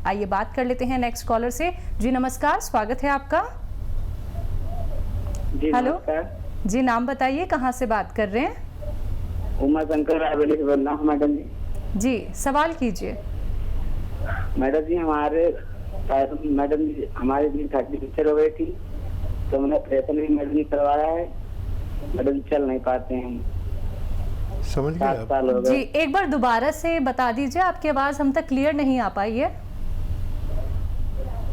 आइए बात कर लेते हैं नेक्स्ट कॉलर से। जी नमस्कार, स्वागत है आपका। जी हेलो नमस्कार। जी, नाम बताइए, कहाँ से बात कर रहे हैं? उमा शंकर रायबरेली से बोल रहा हूँ मैडम जी। जी सवाल कीजिए। मैडम जी हमारे दिन 30 पिक्चर हो गई थी, तो मैंने ऑपरेशन भी मैडम जी करवाया है। मैडम जी चल नहीं पाते हैं, समझ गए 7 आप? साल हो जी गए। एक बार दोबारा से बता दीजिए, आपकी आवाज़ हम तक क्लियर नहीं आ पाई है।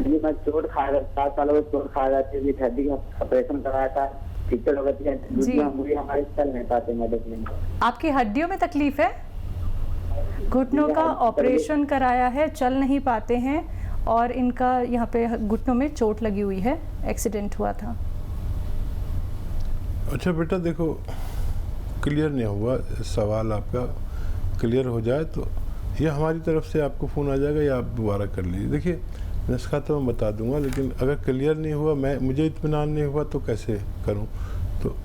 जी मैं चोट खा गया, 7 साल हो गए चोट खा गया थी, हड्डी का ऑपरेशन कराया था, पिक्चर हो गई थी, हमारे चल नहीं पाते मैडम जी। आपकी हड्डियों में तकलीफ है? घुटनों का ऑपरेशन कराया है, चल नहीं पाते हैं और इनका यहाँ पे घुटनों में चोट लगी हुई है, एक्सीडेंट हुआ था। अच्छा बेटा देखो, क्लियर नहीं हुआ सवाल आपका, क्लियर हो जाए तो ये हमारी तरफ से आपको फ़ोन आ जाएगा या आप दोबारा कर लीजिए। देखिए नुस्खा तो मैं बता दूंगा, लेकिन अगर क्लियर नहीं हुआ, मुझे इत्मीनान नहीं हुआ तो कैसे करूं? तो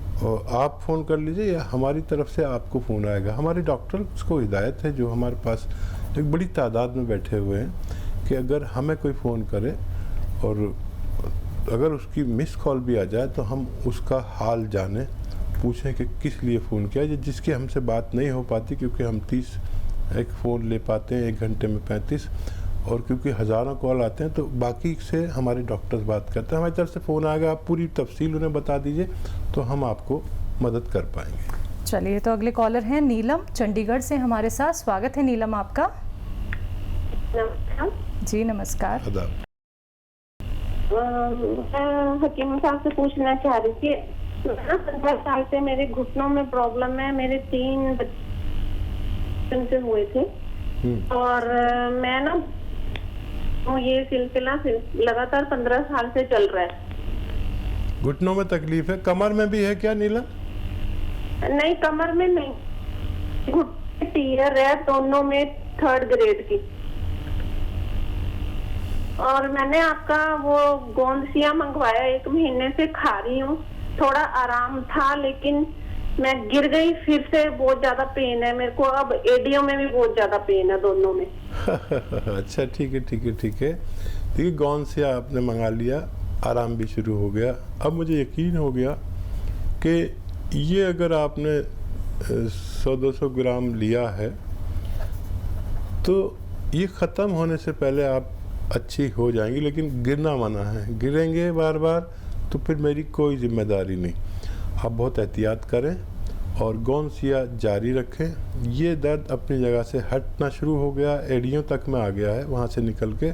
आप फ़ोन कर लीजिए या हमारी तरफ से आपको फ़ोन आएगा। हमारे डॉक्टर्स को हिदायत है, जो हमारे पास एक बड़ी तादाद में बैठे हुए हैं, कि अगर हमें कोई फ़ोन करे और अगर उसकी मिस कॉल भी आ जाए तो हम उसका हाल जाने, पूछें कि किस लिए फ़ोन किया, जिसकी हमसे बात नहीं हो पाती, क्योंकि हम 30 एक फ़ोन ले पाते हैं 1 घंटे में 35, और क्योंकि हज़ारों कॉल आते हैं तो बाकी से हमारे डॉक्टर्स बात करते हैं। हमारी तरफ से फ़ोन आएगा, आप पूरी तफसील उन्हें बता दीजिए तो हम आपको मदद कर पाएंगे। चलिए, तो अगले कॉलर हैं नीलम चंडीगढ़ से हमारे साथ। स्वागत है नीलम आपका। जी नमस्कार। आदाब। हकीम साहब से पूछना चाह रही थी, 15 साल से मेरे घुटनों में प्रॉब्लम है। मेरे 3 बच्चे से हुए थे और मैं ना ये सिलसिला लगातार 15 साल से चल रहा है। घुटनों में तकलीफ है, कमर में भी है क्या नीलम? नहीं, कमर में नहीं, घुटने टीयर है दोनों में 3rd ग्रेड की। और मैंने आपका वो गोंदसिया मंगवाया, 1 महीने से खा रही हूँ, थोड़ा आराम था, लेकिन मैं गिर गई, फिर से बहुत ज्यादा पेन है मेरे को। अब एडियो में भी बहुत ज्यादा पेन है, दोनों में। अच्छा ठीक है ठीक है ठीक है। देखिए गोंदसिया आपने मंगा लिया, आराम भी शुरू हो गया। अब मुझे यकीन हो गया कि ये अगर आपने 100-200 ग्राम लिया है तो ये ख़त्म होने से पहले आप अच्छी हो जाएंगी, लेकिन गिरना मना है। गिरेंगे बार बार तो फिर मेरी कोई जिम्मेदारी नहीं। आप बहुत एहतियात करें और गोंदसिया जारी रखें। ये दर्द अपनी जगह से हटना शुरू हो गया, एड़ियों तक में आ गया है, वहाँ से निकल के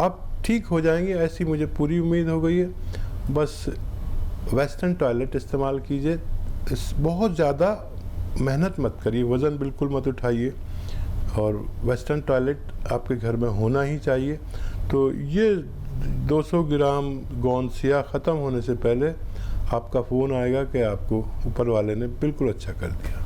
आप ठीक हो जाएंगे, ऐसी मुझे पूरी उम्मीद हो गई है। बस वेस्टर्न टॉयलेट इस्तेमाल कीजिए, बहुत ज़्यादा मेहनत मत करिए, वज़न बिल्कुल मत उठाइए, और वेस्टर्न टॉयलेट आपके घर में होना ही चाहिए। तो ये 200 ग्राम गोंदसिया ख़त्म होने से पहले आपका फ़ोन आएगा कि आपको ऊपर वाले ने बिल्कुल अच्छा कर दिया।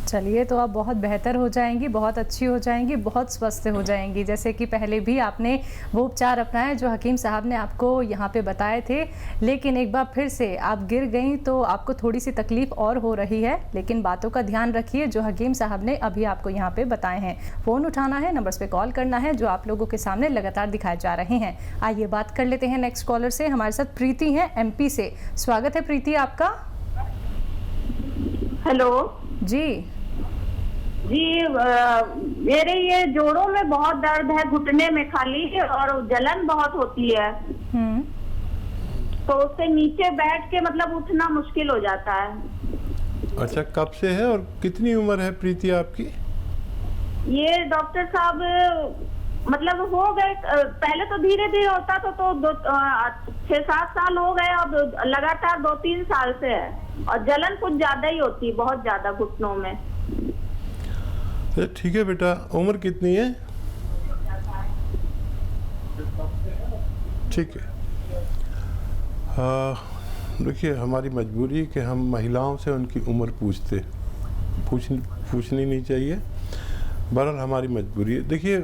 चलिए, तो आप बहुत बेहतर हो जाएंगी, बहुत अच्छी हो जाएंगी, बहुत स्वस्थ हो जाएंगी। जैसे कि पहले भी आपने वो उपचार अपनाए जो हकीम साहब ने आपको यहाँ पे बताए थे, लेकिन एक बार फिर से आप गिर गई तो आपको थोड़ी सी तकलीफ और हो रही है, लेकिन बातों का ध्यान रखिए जो हकीम साहब ने अभी आपको यहाँ पे बताए हैं। फ़ोन उठाना है, नंबर्स पे कॉल करना है जो आप लोगों के सामने लगातार दिखाए जा रहे हैं। आइए बात कर लेते हैं नेक्स्ट कॉलर से। हमारे साथ प्रीति हैं MP से। स्वागत है प्रीति आपका। हेलो जी मेरे ये जोड़ों में बहुत दर्द है, घुटने में खाली, और जलन बहुत होती है। तो उससे नीचे बैठ के मतलब उठना मुश्किल हो जाता है। अच्छा, कब से है और कितनी उम्र है प्रीति आपकी? ये डॉक्टर साहब मतलब हो गए, पहले तो धीरे धीरे होता था, तो 6-7 साल हो गए, अब लगातार 2-3 साल से है, और जलन कुछ ज्यादा ही होती है, बहुत ज्यादा घुटनों में। ठीक है बेटा, उम्र कितनी है? ठीक है। देखिए हमारी मजबूरी है कि हम महिलाओं से उनकी उम्र पूछनी नहीं चाहिए, बहरहाल हमारी मजबूरी है। देखिए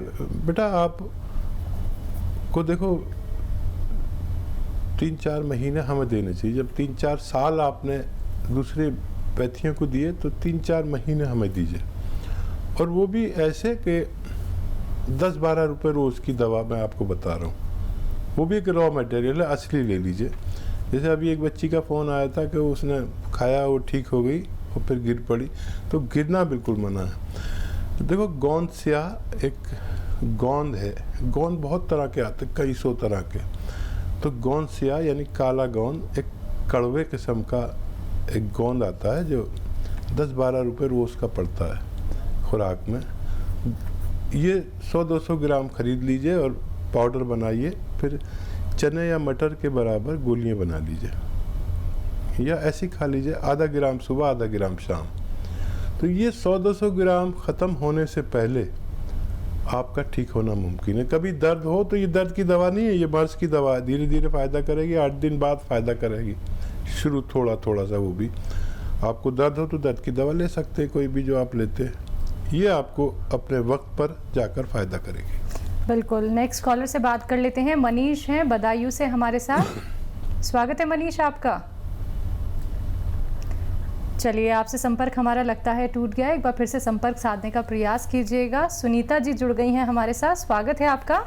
बेटा, आप को देखो 3-4 महीने हमें देने चाहिए। जब 3-4 साल आपने दूसरे पैथियों को दिए तो 3-4 महीने हमें दीजिए, और वो भी ऐसे कि 10-12 रुपये रोज़ की दवा मैं आपको बता रहा हूँ। वो भी एक रॉ मटेरियल है, असली ले लीजिए। जैसे अभी एक बच्ची का फ़ोन आया था कि उसने खाया, वो ठीक हो गई और फिर गिर पड़ी, तो गिरना बिल्कुल मना है। तो देखो, गोंद स्याह एक गोंद है। गोंद बहुत तरह के आते हैं, कई सौ तरह के। तो गोंद स्याह यानी काला गोंद एक कड़वे किस्म का एक गोंद आता है जो 10-12 रुपये रोज़ का पड़ता है खुराक में। ये 100-200 ग्राम खरीद लीजिए और पाउडर बनाइए, फिर चने या मटर के बराबर गोलियां बना लीजिए या ऐसी खा लीजिए, आधा ग्राम सुबह आधा ग्राम शाम। तो ये 100-200 ग्राम ख़त्म होने से पहले आपका ठीक होना मुमकिन है। कभी दर्द हो तो ये दर्द की दवा नहीं है, ये मर्ज़ की दवा है। धीरे धीरे फ़ायदा करेगी, 8 दिन बाद फ़ायदा करेगी। शुरू थोड़ा थोड़ा सा, वो भी आपको दर्द हो तो दर्द की दवा ले सकते हैं, कोई भी जो आप लेते हैं। ये आपको अपने वक्त पर जाकर फ़ायदा करेगी। बिल्कुल। नेक्स्ट कॉलर से बात कर लेते हैं। मनीष हैं बदायूं से हमारे साथ। स्वागत है मनीष आपका। चलिए, आपसे संपर्क हमारा लगता है टूट गया। एक बार फिर से संपर्क साधने का प्रयास कीजिएगा। सुनीता जी जुड़ गई हैं हमारे साथ। स्वागत है आपका।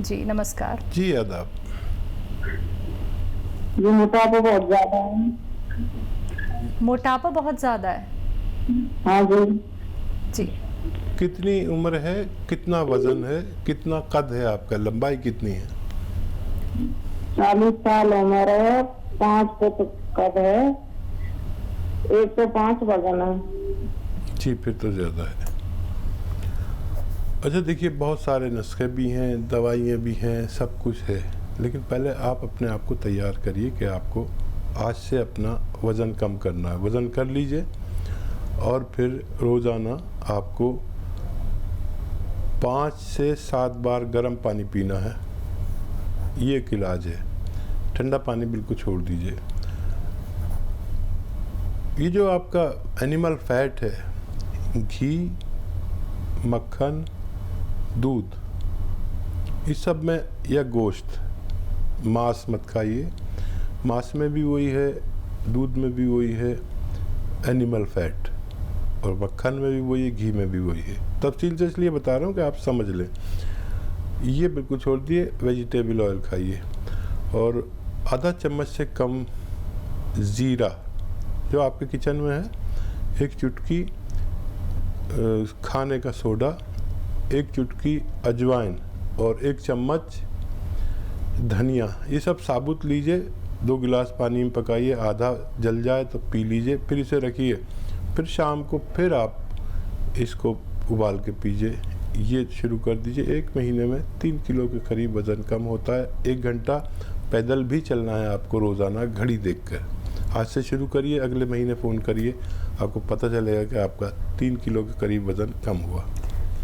जी नमस्कार। जी आदाब। ये मोटापा बहुत ज्यादा है। मोटापा बहुत ज्यादा है? हाँ जी। कितनी उम्र है, कितना वजन है, कितना कद है आपका, लंबाई कितनी है? 40 साल उम्र है, 5 फुट कद है, 105 वजन है। जी, फिर तो ज़्यादा है। अच्छा देखिए, बहुत सारे नुस्खे भी हैं, दवाइयाँ भी हैं, सब कुछ है, लेकिन पहले आप अपने आप को तैयार करिए कि आपको आज से अपना वज़न कम करना है। वज़न कर लीजिए और फिर रोज़ाना आपको 5 से 7 बार गर्म पानी पीना है। ये एक इलाज है। ठंडा पानी बिल्कुल छोड़ दीजिए। ये जो आपका एनिमल फैट है, घी, मक्खन, दूध, इस सब में, या गोश्त, मांस मत खाइए। मांस में भी वही है, दूध में भी वही है एनिमल फैट, और मक्खन में भी वही है, घी में भी वही है। तफसील से इसलिए बता रहा हूँ कि आप समझ लें। ये बिल्कुल छोड़ दिए। वेजिटेबल ऑयल खाइए और आधा चम्मच से कम ज़ीरा जो आपके किचन में है, एक चुटकी खाने का सोडा, एक चुटकी अजवाइन और 1 चम्मच धनिया, ये सब साबुत लीजिए। 2 गिलास पानी में पकाइए, आधा जल जाए तो पी लीजिए, फिर इसे रखिए। फिर शाम को फिर आप इसको उबाल के पीजिए। ये शुरू कर दीजिए। 1 महीने में 3 किलो के करीब वज़न कम होता है। 1 घंटा पैदल भी चलना है आपको रोज़ाना, घड़ी देखकर। आज से शुरू करिए, अगले महीने फ़ोन करिए, आपको पता चलेगा कि आपका 3 किलो के करीब वज़न कम हुआ।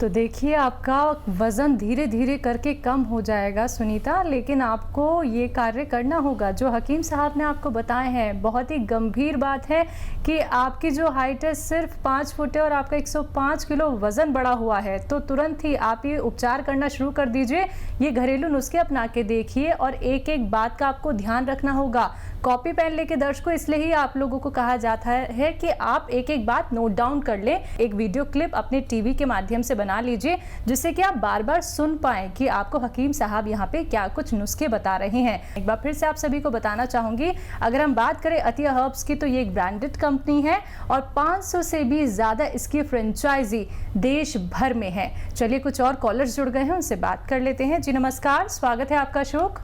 तो देखिए, आपका वज़न धीरे धीरे करके कम हो जाएगा सुनीता, लेकिन आपको ये कार्य करना होगा जो हकीम साहब ने आपको बताए हैं। बहुत ही गंभीर बात है कि आपकी जो हाइट है सिर्फ 5 फुट है और आपका 105 किलो वज़न बढ़ा हुआ है। तो तुरंत ही आप ये उपचार करना शुरू कर दीजिए। ये घरेलू नुस्खे अपना के देखिए और एक एक बात का आपको ध्यान रखना होगा। कॉपी पेन लेके दर्शकों, इसलिए ही आप लोगों को कहा जाता है कि आप एक एक बात नोट डाउन कर लें। एक वीडियो क्लिप अपने टीवी के माध्यम से बना लीजिए, जिससे कि आप बार बार सुन पाएं कि आपको हकीम साहब यहाँ पे क्या कुछ नुस्खे बता रहे हैं। एक बार फिर से आप सभी को बताना चाहूँगी, अगर हम बात करें अतिया हर्ब्स की, तो ये एक ब्रांडेड कंपनी है और 500 से भी ज़्यादा इसकी फ्रेंचाइजी देश भर में है। चलिए, कुछ और कॉलर्स जुड़ गए हैं, उनसे बात कर लेते हैं। जी नमस्कार, स्वागत है आपका। अशोक।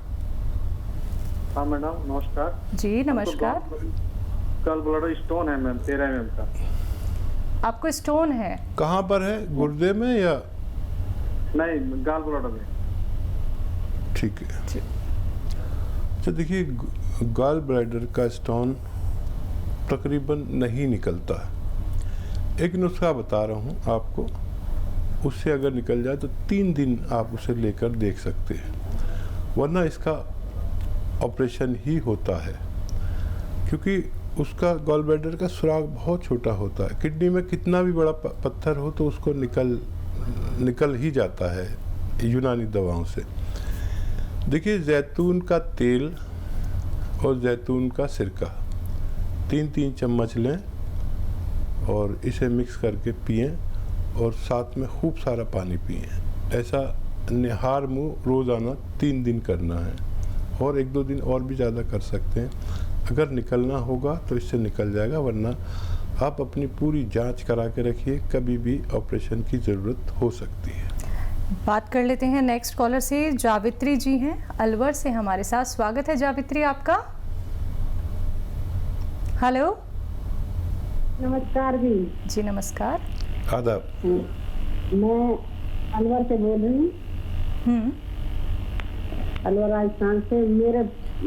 हाँ मैडम, नमस्कार। जी नमस्कार। गॉल ब्लैडर स्टोन है मैम, 13 mm का। आपको स्टोन है? कहाँ पर है, गुर्दे में या? नहीं, गॉल ब्लैडर में। ठीक है। तो देखिए, गॉल ब्लैडर का स्टोन तकरीबन नहीं निकलता। एक नुस्खा बता रहा हूँ आपको, उससे अगर निकल जाए तो 3 दिन आप उसे लेकर देख सकते हैं, वरना इसका ऑपरेशन ही होता है, क्योंकि उसका गॉल ब्लैडर का सुराग बहुत छोटा होता है। किडनी में कितना भी बड़ा पत्थर हो तो उसको निकल ही जाता है यूनानी दवाओं से। देखिए, जैतून का तेल और जैतून का सिरका 3-3 चम्मच लें और इसे मिक्स करके पिएं और साथ में खूब सारा पानी पिएं। ऐसा निहार मुँह रोज़ाना 3 दिन करना है, और 1-2 दिन और भी ज़्यादा कर सकते हैं। अगर निकलना होगा तो इससे निकल जाएगा, वरना आप अपनी पूरी जांच करा के रखिए, कभी भी ऑपरेशन की ज़रूरत हो सकती है। बात कर लेते हैं नेक्स्ट कॉलर से। जावित्री जी हैं अलवर से हमारे साथ। स्वागत है जावित्री आपका। हेलो। नमस्कार जी। जी नमस्कार। आदाब। मैं अलवर से बोल रही हूँ, अलवर राजस्थान से।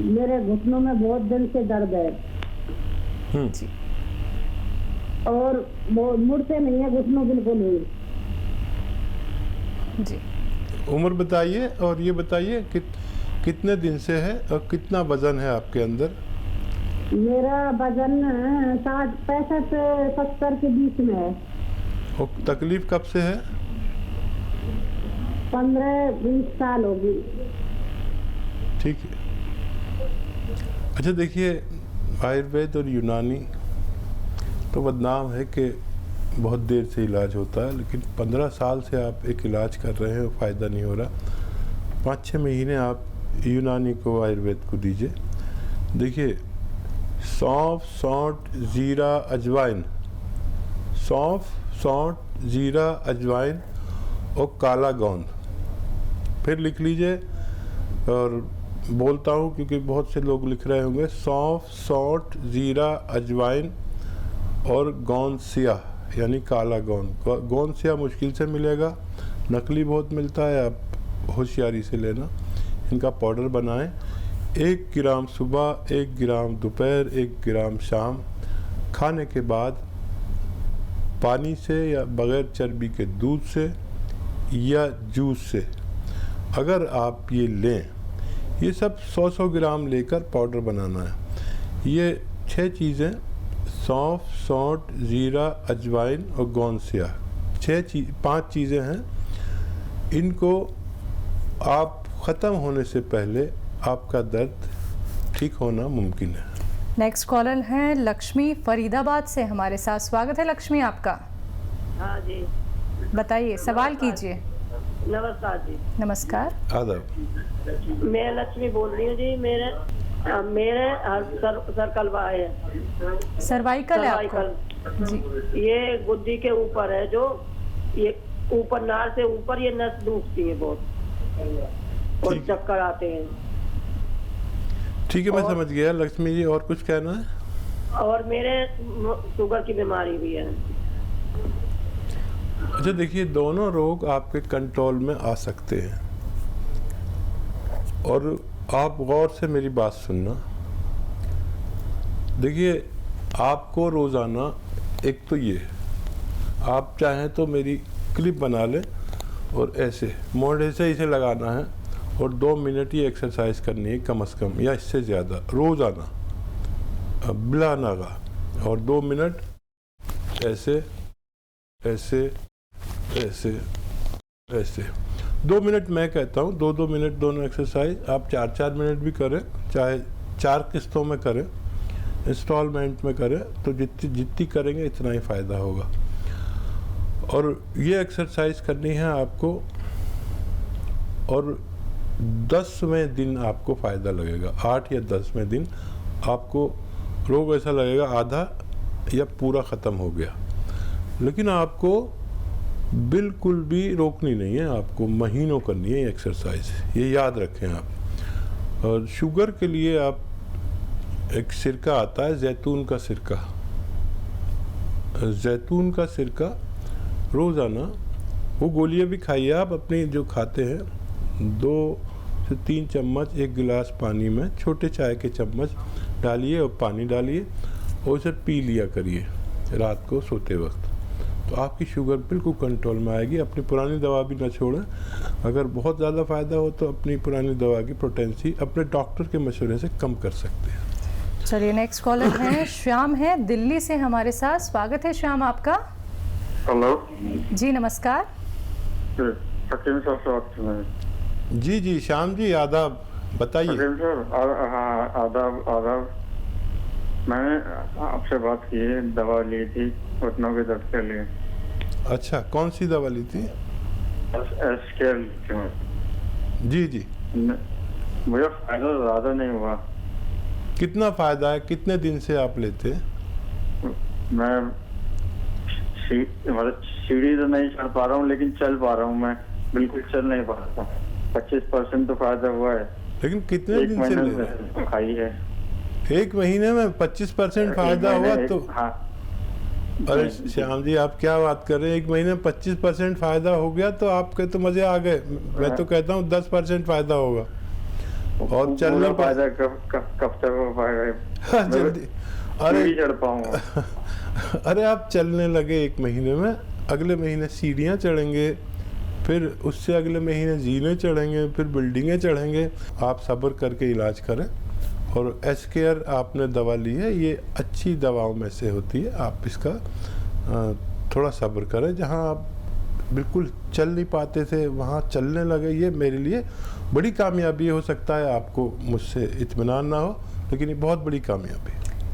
मेरे घुटनों में बहुत दिन से दर्द है जी। और वो मुड़ते नहीं है घुटनों बिल्कुल ही जी। उम्र बताइए, और ये बताइए कितने दिन से है और कितना वजन है आपके अंदर? मेरा वजन 60, 65, 70 के बीच में है। और तकलीफ कब से है? 15-20 साल होगी। ठीक है। अच्छा देखिए, आयुर्वेद और यूनानी तो बदनाम है कि बहुत देर से इलाज होता है, लेकिन 15 साल से आप एक इलाज कर रहे हैं और फ़ायदा नहीं हो रहा। 5-6 महीने आप यूनानी को, आयुर्वेद को दीजिए। देखिए, सौंफ, सौंठ, ज़ीरा, अजवाइन, सौंफ, सौंठ, ज़ीरा, अजवाइन और काला गोंद। फिर लिख लीजिए, और बोलता हूँ क्योंकि बहुत से लोग लिख रहे होंगे। सौंफ, सौंठ, ज़ीरा, अजवाइन और गोंद सियाह, यानी काला गोंद। गोंद सियाह मुश्किल से मिलेगा, नकली बहुत मिलता है, आप होशियारी से लेना। इनका पाउडर बनाएं। 1 ग्राम सुबह, 1 ग्राम दोपहर, 1 ग्राम शाम। खाने के बाद पानी से या बग़ैर चर्बी के दूध से या जूस से अगर आप ये लें, ये सब 100-100 ग्राम लेकर पाउडर बनाना है। ये 6 चीज़ें, सौंफ, सौंठ, ज़ीरा, अजवाइन और गोंद सियाह, 5 चीज़ें हैं। इनको आप ख़त्म होने से पहले आपका दर्द ठीक होना मुमकिन है। नेक्स्ट कॉलर हैं लक्ष्मी फरीदाबाद से हमारे साथ। स्वागत है लक्ष्मी आपका। हाँ जी। बताइए, सवाल कीजिए। नमस्कार जी। नमस्कार। आदाब। मैं लक्ष्मी बोल रही हूँ जी। मेरे सर्कलवा है, सर्वाइकल है आपको? जी। ये गुद्दी के ऊपर है, जो ये ऊपर नार से ऊपर ये नस दुखती है बहुत और चक्कर आते हैं। ठीक है, मैं समझ गया लक्ष्मी जी। और कुछ कहना है? और मेरे शुगर की बीमारी भी है। अच्छा देखिए, दोनों रोग आपके कंट्रोल में आ सकते हैं, और आप गौर से मेरी बात सुनना। देखिए, आपको रोज़ाना, एक तो ये, आप चाहें तो मेरी क्लिप बना लें और ऐसे मोढ़े से इसे लगाना है, और 2 मिनट ये एक्सरसाइज करनी है कम से कम, या इससे ज़्यादा रोज़ाना बिला नागा। और 2 मिनट ऐसे ऐसे ऐसे ऐसे 2 मिनट मैं कहता हूँ, 2-2 मिनट दोनों एक्सरसाइज। आप 4-4 मिनट भी करें, चाहे 4 किस्तों में करें, इंस्टॉलमेंट में करें, तो जितनी करेंगे इतना ही फ़ायदा होगा। और ये एक्सरसाइज करनी है आपको, और 10वें दिन आपको फ़ायदा लगेगा। 8 या 10वें दिन आपको रोग ऐसा लगेगा आधा या पूरा ख़त्म हो गया। लेकिन आपको बिल्कुल भी रोकनी नहीं है, आपको महीनों करनी है एक्सरसाइज, ये याद रखें आप। और शुगर के लिए आप, एक सिरका आता है जैतून का सिरका, जैतून का सिरका रोज़ाना, वो गोलियां भी खाइए आप अपनी जो खाते हैं, 2 से 3 चम्मच 1 गिलास पानी में, छोटे चाय के चम्मच डालिए और पानी डालिए, और उसे पी लिया करिए रात को सोते वक्त। तो आपकी शुगर बिल्कुल कंट्रोल में आएगी। अपनी पुरानी दवा भी ना छोड़ें। अगर बहुत ज़्यादा फ़ायदा हो तो अपनी पुरानी दवा की पोटेंसी अपने डॉक्टर के मशवरे से कम कर सकते हैं। चलिए, नेक्स्ट कॉलर हैं श्याम है दिल्ली से हमारे साथ। स्वागत है श्याम आपका। हेलो जी नमस्कार। हकीम साहब से बात कर रहे हैं? जी जी श्याम जी, आदाब, बताइए। हकीम सर, हाँ आदाब आदाब। मैंने आपसे बात की है, दवा ली थी घुटनों के दर्द के लिए। अच्छा, कौन सी दवा ली थी? एसकेएल। जी जी। मुझे फायदा ज़्यादा नहीं हुआ। कितना फायदा है? कितने दिन से आप लेते हैं? मैं मतलब सीढ़ी तो नहीं चढ़ पा रहा हूँ, लेकिन चल पा रहा हूँ। मैं बिल्कुल चल नहीं पा रहा। 25% तो फायदा हुआ है। लेकिन कितने दिन से ले रहे हैं? खाई है। 1 महीने में 25% फायदा हुआ तो? हाँ। अरे श्याम जी, आप क्या बात कर रहे हैं? 1 महीने में 25% फायदा हो गया तो आपके तो मजे आ गए। मैं तो कहता हूँ 10% फायदा होगा। और चलने फायदा कब तक हो पाएगा? जल्दी। अरे चढ़ पाऊंगा। अरे आप चलने लगे 1 महीने में, अगले महीने सीढ़ियाँ चढ़ेंगे, फिर उससे अगले महीने जीने चढ़ेंगे, फिर बिल्डिंगें चढ़ेंगे। आप सब्र करके इलाज करें। और एसकेएल आपने दवा ली है, ये अच्छी दवाओं में से होती है। आप इसका थोड़ा सब्र करें। जहाँ आप बिल्कुल चल नहीं पाते थे वहाँ चलने लगे, ये मेरे लिए बड़ी कामयाबी हो सकता है। आपको मुझसे इत्मीनान ना हो, लेकिन ये बहुत बड़ी कामयाबी है।